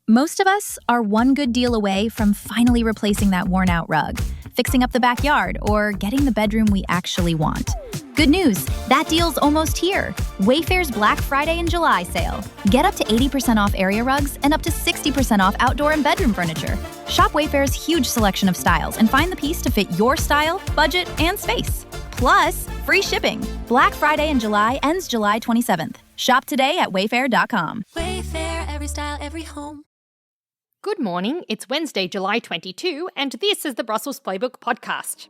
Most of us are one good deal away from finally replacing that worn-out rug, fixing up the backyard, or getting the bedroom we actually want. Good news, that deal's almost here. Wayfair's Black Friday and July sale. Get up to 80% off area rugs and up to 60% off outdoor and bedroom furniture. Shop Wayfair's huge selection of styles and find the piece to fit your style, budget, and space. Plus, free shipping. Black Friday in July ends July 27th. Shop today at wayfair.com. Wayfair, every style, every home. Good morning, it's Wednesday, July 22, and this is the Brussels Playbook podcast.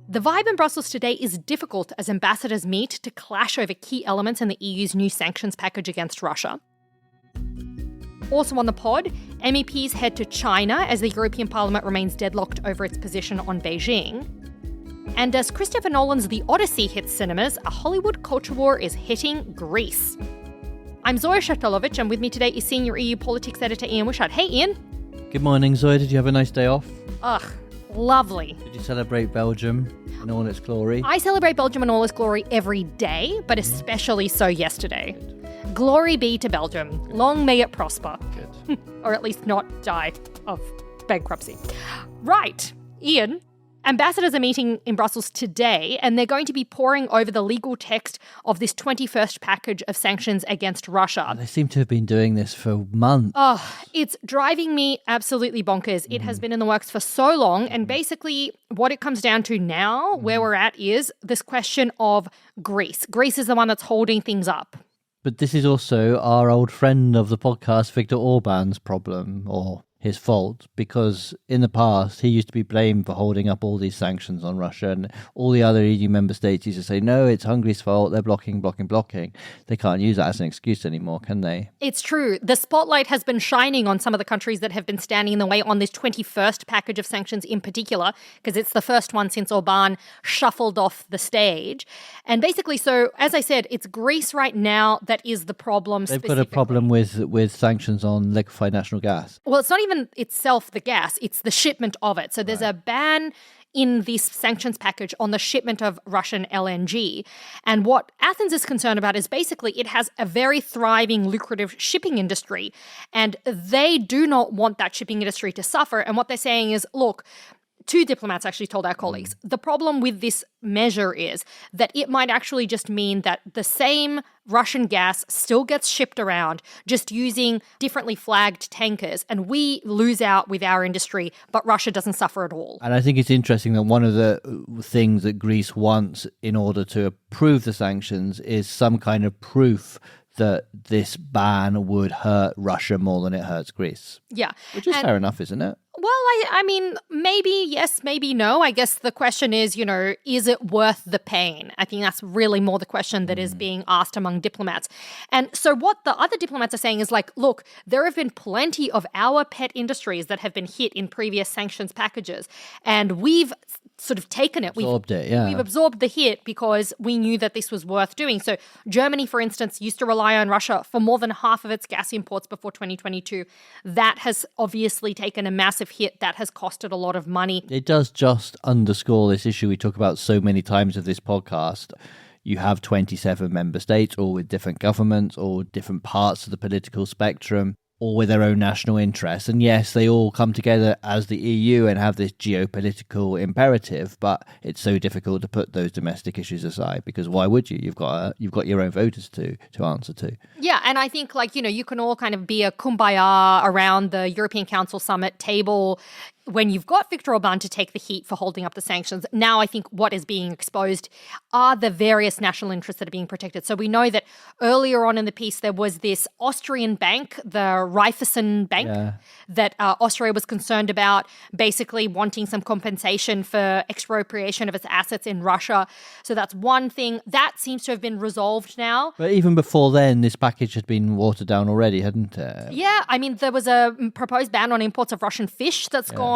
The vibe in Brussels today is difficult as ambassadors meet to clash over key elements in the EU's new sanctions package against Russia. Also on the pod, MEPs head to China as the European Parliament remains deadlocked over its position on Beijing. And as Christopher Nolan's The Odyssey hits cinemas, a Hollywood culture war is hitting Greece. I'm Zoya Shatalovich, and with me today is senior EU politics editor Ian Wishart. Hey, Ian. Good morning, Zoya. Did you have a nice day off? Ugh, lovely. Did you celebrate Belgium in all its glory? I celebrate Belgium in all its glory every day, but especially so yesterday. Glory be to Belgium. Long may it prosper. Good. Or at least not die of bankruptcy. Right, Ian. Ambassadors are meeting in Brussels today, and they're going to be poring over the legal text of this 21st package of sanctions against Russia. They seem to have been doing this for months. Oh, it's driving me absolutely bonkers. It has been in the works for so long, and basically what it comes down to now, where we're at, is this question of Greece. Greece is the one that's holding things up. But this is also our old friend of the podcast, Viktor Orban's problem, or his fault, because in the past he used to be blamed for holding up all these sanctions on Russia, and all the other EU member states used to say, no, it's Hungary's fault, they're blocking. They can't use that as an excuse anymore, can they? It's true. The spotlight has been shining on some of the countries that have been standing in the way on this 21st package of sanctions in particular, because it's the first one since Orban shuffled off the stage. And basically, so as I said, it's Greece right now that is the problem. They've got a problem with sanctions on liquefied natural gas. Well, it's not even itself the gas, it's the shipment of it. So there's a ban in this sanctions package on the shipment of Russian LNG. And what Athens is concerned about is basically it has a very thriving, lucrative shipping industry. And they do not want that shipping industry to suffer. And what they're saying is, look, two diplomats actually told our colleagues, the problem with this measure is that it might actually just mean that the same Russian gas still gets shipped around, just using differently flagged tankers, and we lose out with our industry, but Russia doesn't suffer at all. And I think it's interesting that one of the things that Greece wants in order to approve the sanctions is some kind of proof that this ban would hurt Russia more than it hurts Greece. Yeah. Which is fair enough, isn't it? Well, I mean, maybe yes, maybe no. I guess the question is, is it worth the pain? I think that's really more the question that is being asked among diplomats. And so what the other diplomats are saying is like, look, there have been plenty of our pet industries that have been hit in previous sanctions packages, and we've sort of taken it. We've absorbed the hit because we knew that this was worth doing. So Germany, for instance, used to rely on Russia for more than half of its gas imports before 2022. That has obviously taken a massive hit. That has costed a lot of money. It does just underscore this issue we talk about so many times of this podcast. You have 27 member states, all with different governments, all different parts of the political spectrum, all with their own national interests. And yes, they all come together as the EU and have this geopolitical imperative, but it's so difficult to put those domestic issues aside, because why would you? You've got your own voters to answer to. Yeah, and I think you can all kind of be a kumbaya around the European Council summit table when you've got Viktor Orban to take the heat for holding up the sanctions. Now I think what is being exposed are the various national interests that are being protected. So we know that earlier on in the piece there was this Austrian bank, the Raiffeisen Bank, that Austria was concerned about, basically wanting some compensation for expropriation of its assets in Russia. So that's one thing. That seems to have been resolved now. But even before then, this package had been watered down already, hadn't it? Yeah, I mean, there was a proposed ban on imports of Russian fish that's gone.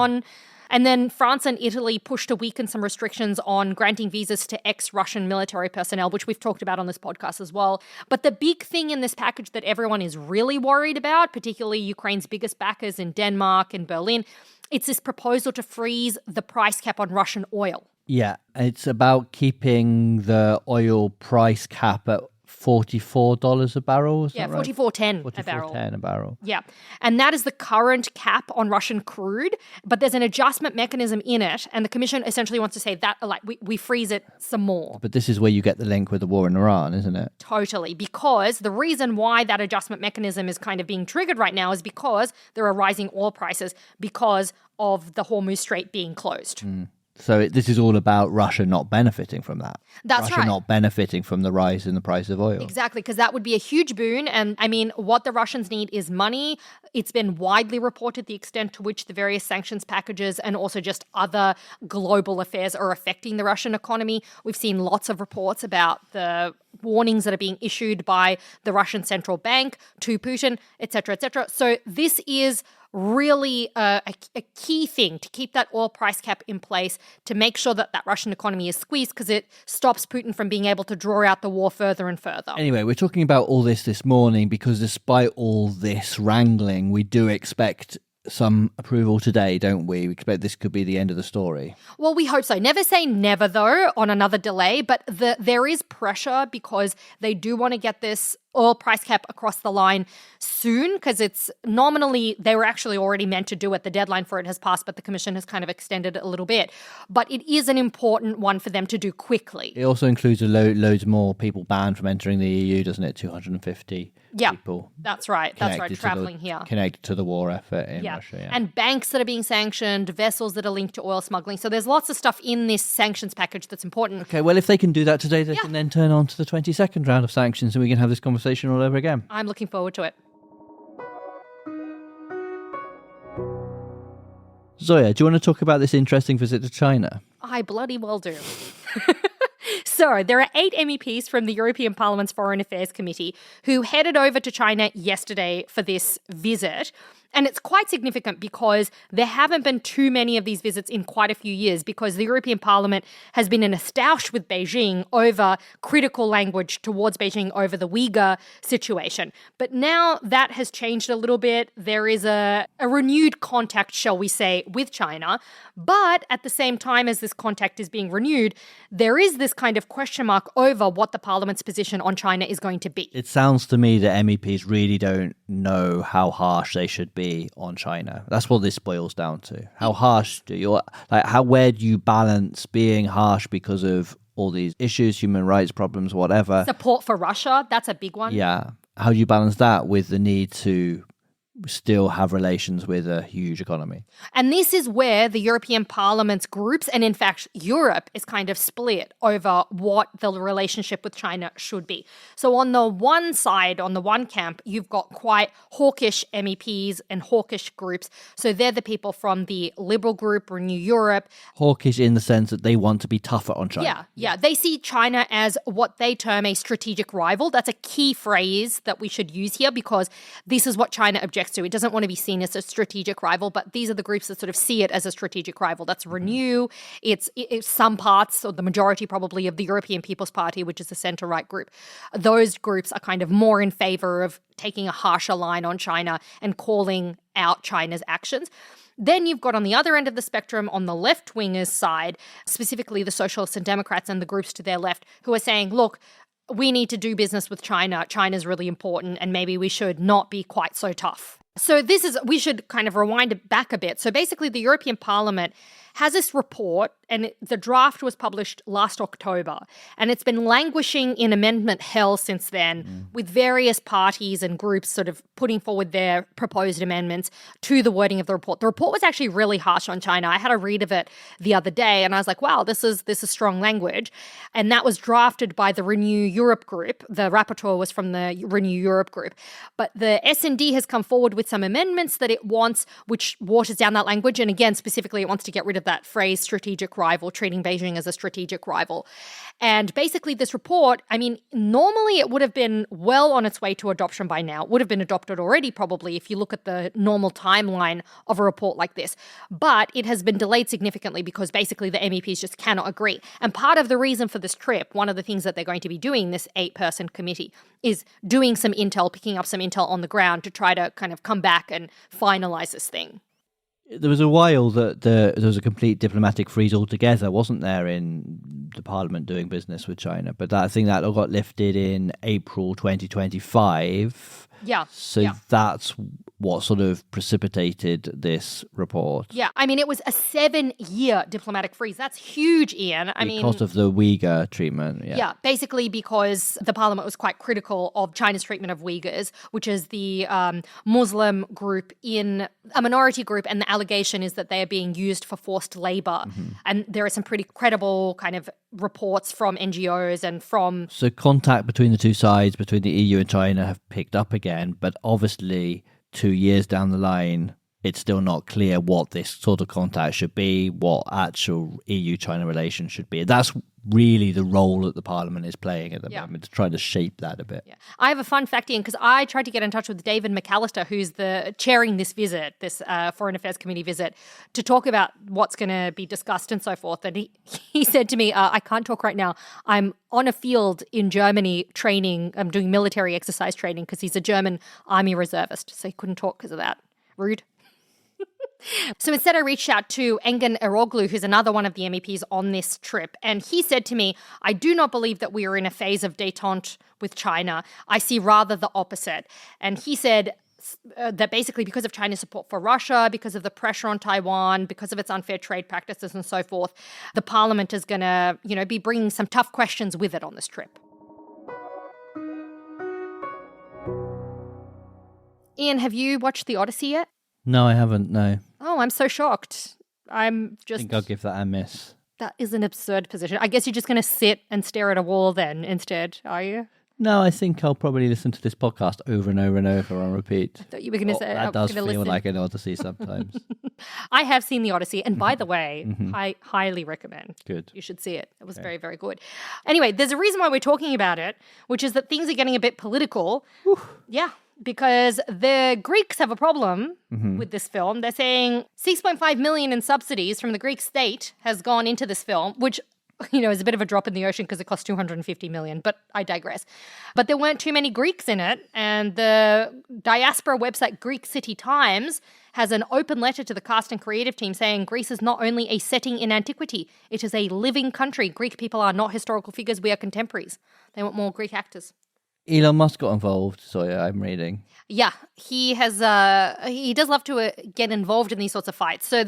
And then France and Italy pushed to weaken some restrictions on granting visas to ex-Russian military personnel, which we've talked about on this podcast as well. But the big thing in this package that everyone is really worried about, particularly Ukraine's biggest backers in Denmark and Berlin, it's this proposal to freeze the price cap on Russian oil. Yeah, it's about keeping the oil price cap at $44 a barrel. Is that right? 44.10 a barrel. $44.10 a barrel. Yeah. And that is the current cap on Russian crude, but there's an adjustment mechanism in it, and the Commission essentially wants to say that, like, we freeze it some more. But this is where you get the link with the war in Iran, isn't it? Totally, because the reason why that adjustment mechanism is kind of being triggered right now is because there are rising oil prices because of the Hormuz Strait being closed. So this is all about Russia not benefiting from that. That's Russia right. not benefiting from the rise in the price of oil. Exactly, because that would be a huge boon. And I mean, what the Russians need is money. It's been widely reported the extent to which the various sanctions packages and also just other global affairs are affecting the Russian economy. We've seen lots of reports about the warnings that are being issued by the Russian central bank to Putin, et cetera, et cetera. So this is really a key thing to keep that oil price cap in place, to make sure that that Russian economy is squeezed, because it stops Putin from being able to draw out the war further and further. Anyway, we're talking about all this morning because despite all this wrangling, we do expect some approval today, don't we? We expect this could be the end of the story. Well, we hope so. Never say never, though, on another delay, but there is pressure because they do want to get this oil price cap across the line soon, because it's nominally, they were actually already meant to do it. The deadline for it has passed, but the Commission has kind of extended it a little bit. But it is an important one for them to do quickly. It also includes loads more people banned from entering the EU, doesn't it? 250 people. That's right. That's right. Traveling here. Connected to the war effort in Russia. Yeah. And banks that are being sanctioned, vessels that are linked to oil smuggling. So there's lots of stuff in this sanctions package that's important. Okay, well, if they can do that today, they can then turn on to the 22nd round of sanctions and we can have this conversation all over again. I'm looking forward to it. Zoya, do you want to talk about this interesting visit to China? I bloody well do. So there are 8 MEPs from the European Parliament's Foreign Affairs Committee who headed over to China yesterday for this visit. And it's quite significant because there haven't been too many of these visits in quite a few years, because the European Parliament has been in a stoush with Beijing over critical language towards Beijing over the Uyghur situation. But now that has changed a little bit. There is a renewed contact, shall we say, with China. But at the same time as this contact is being renewed, there is this kind of question mark over what the Parliament's position on China is going to be. It sounds to me that MEPs really don't know how harsh they should be on China. That's what this boils down to. How harsh do you, where do you balance being harsh because of all these issues, human rights problems, whatever? Support for Russia, that's a big one. Yeah. How do you balance that with the need to still have relations with a huge economy? And this is where the European Parliament's groups, and in fact Europe, is kind of split over what the relationship with China should be. So on the one side, on the one camp, you've got quite hawkish MEPs and hawkish groups. So they're the people from the Liberal group, Renew Europe. Hawkish in the sense that they want to be tougher on China. Yeah. They see China as what they term a strategic rival. That's a key phrase that we should use here, because this is what China objects to. It doesn't want to be seen as a strategic rival, but these are the groups that sort of see it as a strategic rival. That's Renew. It's some parts, or the majority probably, of the European People's Party, which is the centre-right group. Those groups are kind of more in favour of taking a harsher line on China and calling out China's actions. Then you've got on the other end of the spectrum, on the left-wingers' side, specifically the Socialists and Democrats and the groups to their left, who are saying, look, we need to do business with China. China's really important, and maybe we should not be quite so tough. So we should kind of rewind it back a bit. So basically the European Parliament has this report, and the draft was published last October, and it's been languishing in amendment hell since then, with various parties and groups sort of putting forward their proposed amendments to the wording of the report. The report was actually really harsh on China. I had a read of it the other day, and I was like, wow, this is strong language. And that was drafted by the Renew Europe group. The rapporteur was from the Renew Europe group. But the S&D has come forward with some amendments that it wants, which waters down that language. And again, specifically, it wants to get rid of that phrase strategic rival, treating Beijing as a strategic rival. And basically this report, I mean, normally it would have been well on its way to adoption by now. It would have been adopted already probably if you look at the normal timeline of a report like this. But it has been delayed significantly because basically the MEPs just cannot agree. And part of the reason for this trip, one of the things that they're going to be doing, this 8-person committee, is doing some intel, picking up some intel on the ground to try to kind of come back and finalize this thing. There was a while that there was a complete diplomatic freeze altogether, wasn't there, in the parliament doing business with China? But I think that all got lifted in April 2025. Yeah. So that's what sort of precipitated this report. Yeah, I mean, it was a 7-year diplomatic freeze. That's huge, Ian. Because of the Uyghur treatment. Yeah, basically because the parliament was quite critical of China's treatment of Uyghurs, which is the Muslim group in a minority group, and the allegation is that they are being used for forced labor. And there are some pretty credible kind of reports from NGOs and from... So contact between the two sides, between the EU and China, have picked up again, but obviously 2 years down the line, it's still not clear what this sort of contact should be, what actual EU-China relations should be. That's really the role that the Parliament is playing at the moment, to try to shape that a bit. Yeah. I have a fun fact, Ian, because I tried to get in touch with David McAllister, who's the chairing this visit, this Foreign Affairs Committee visit, to talk about what's going to be discussed and so forth. And he said to me, I can't talk right now. I'm on a field in Germany training. I'm doing military exercise training because he's a German army reservist. So he couldn't talk because of that. Rude. So instead, I reached out to Engin Eroglu, who's another one of the MEPs on this trip. And he said to me, I do not believe that we are in a phase of détente with China. I see rather the opposite. And he said that basically because of China's support for Russia, because of the pressure on Taiwan, because of its unfair trade practices and so forth, the parliament is going to, be bringing some tough questions with it on this trip. Ian, have you watched the Odyssey yet? No, I haven't, no. Oh, I'm so shocked. I think I'll give that a miss. That is an absurd position. I guess you're just going to sit and stare at a wall then instead, are you? No, I think I'll probably listen to this podcast over and over and over on repeat. I thought you were going to say that does feel like an Odyssey sometimes. I have seen the Odyssey, and by the way, I highly recommend. Good. You should see it. It was very, very good. Anyway, there's a reason why we're talking about it, which is that things are getting a bit political. Whew. Yeah. Because the Greeks have a problem with this film. They're saying 6.5 million in subsidies from the Greek state has gone into this film, which, is a bit of a drop in the ocean because it cost 250 million, but I digress. But there weren't too many Greeks in it, and the diaspora website Greek City Times has an open letter to the cast and creative team saying Greece is not only a setting in antiquity, it is a living country. Greek people are not historical figures, we are contemporaries. They want more Greek actors. Elon Musk got involved, so I'm reading. Yeah, he has. He does love to get involved in these sorts of fights. So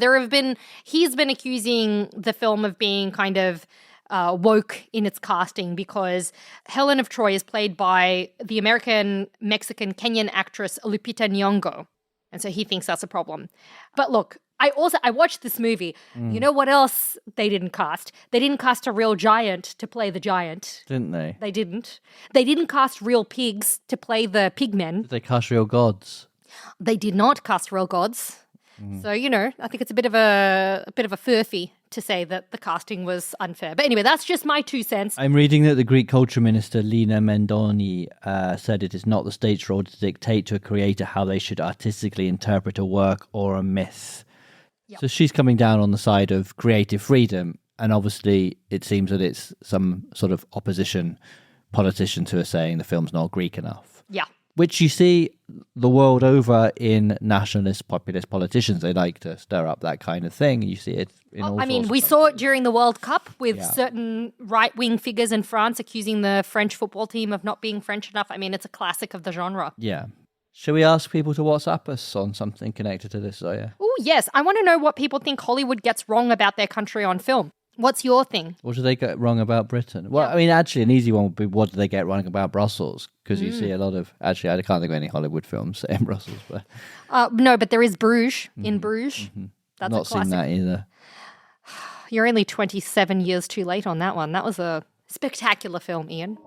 he's been accusing the film of being kind of woke in its casting because Helen of Troy is played by the American, Mexican, Kenyan actress Lupita Nyong'o, and so he thinks that's a problem. But look, I watched this movie. You know what else they didn't cast? They didn't cast a real giant to play the giant. Didn't they? They didn't. They didn't cast real pigs to play the pigmen. Did they cast real gods? They did not cast real gods. So, I think it's a bit of a furphy to say that the casting was unfair. But anyway, that's just my 2 cents. I'm reading that the Greek culture minister, Lina Mendoni, said it is not the state's role to dictate to a creator how they should artistically interpret a work or a myth. Yep. So she's coming down on the side of creative freedom, and obviously it seems that it's some sort of opposition politicians who are saying the film's not Greek enough. Yeah. Which you see the world over in nationalist, populist politicians. They like to stir up that kind of thing. You see it in all sorts we of saw it during the World Cup with certain right-wing figures in France accusing the French football team of not being French enough. I mean, it's a classic of the genre. Yeah. Shall we ask people to WhatsApp us on something connected to this, Zoya? Oh, yes. I want to know what people think Hollywood gets wrong about their country on film. What's your thing? What do they get wrong about Britain? Well, I mean, actually, an easy one would be what do they get wrong about Brussels? Because you see a lot of... Actually, I can't think of any Hollywood films set in Brussels. But no, but there is Bruges, in Bruges. That's not seen that either. You're only 27 years too late on that one. That was a spectacular film, Ian.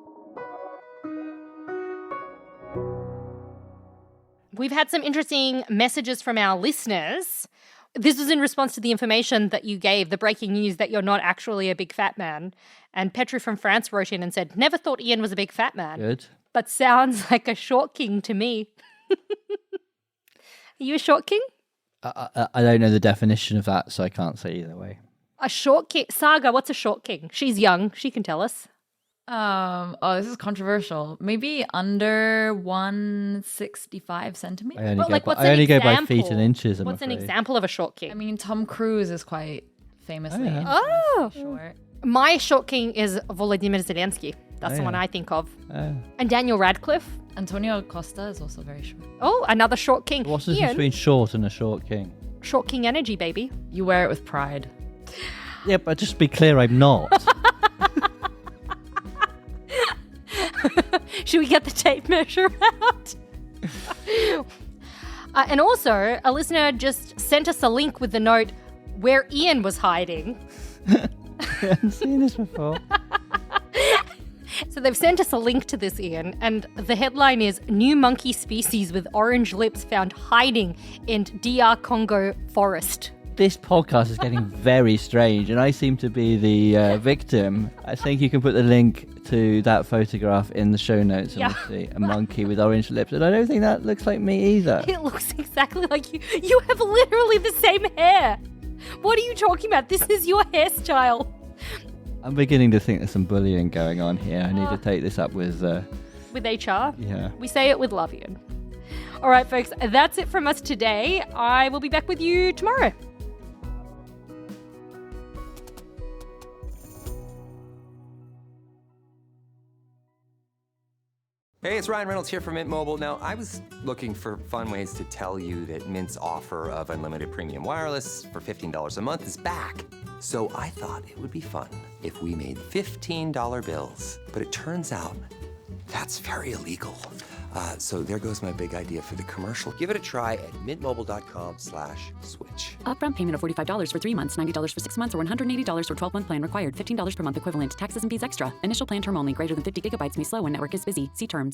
We've had some interesting messages from our listeners. This was in response to the information that you gave, the breaking news that you're not actually a big fat man. And Petru from France wrote in and said, never thought Ian was a big fat man. Good. But sounds like a short king to me. Are you a short king? I don't know the definition of that, so I can't say either way. A short king? Saga, what's a short king? She's young. She can tell us. This is controversial. Maybe under 165 centimeters. I only But, go, like, by, what's I an only go by feet example? and inches, I'm What's an afraid. example of a short king? I mean, Tom Cruise is quite famously Oh, short. my short king is Volodymyr Zelensky. That's the one I think of. And Daniel Radcliffe. Antonio Costa is also very short. Oh, another short king. What's the difference Ian, between short and a short king? short king energy, baby. You wear it with pride. Yeah, but just be clear, I'm not. Should we get the tape measure out? And also, a listener just sent us a link with the note where Ian was hiding. I haven't seen this before. So they've sent us a link to this, Ian, and the headline is New Monkey Species with Orange Lips Found Hiding in DR Congo Forest. This podcast is getting very strange, and I seem to be the victim. I think you can put the link to that photograph in the show notes, and Yeah. we'll see a monkey with orange lips. And I don't think that looks like me either. It looks exactly like you. You have literally the same hair. What are you talking about? This is your hairstyle. I'm beginning to think there's some bullying going on here. I need to take this up with, With HR? yeah. We say it with love, Ian. All right, folks, that's it from us today. I will be back with you tomorrow. Hey, it's Ryan Reynolds here from Mint Mobile. Now, I was looking for fun ways to tell you that Mint's offer of unlimited premium wireless for $15 a month is back. So I thought it would be fun if we made $15 bills. But it turns out that's very illegal. So there goes my big idea for the commercial. Give it a try at mintmobile.com/switch. Upfront payment of $45 for 3 months, $90 for 6 months, or $180 for 12-month plan required. $15 per month equivalent. Taxes and fees extra. Initial plan term only. Greater than 50 gigabytes may slow when network is busy. See terms.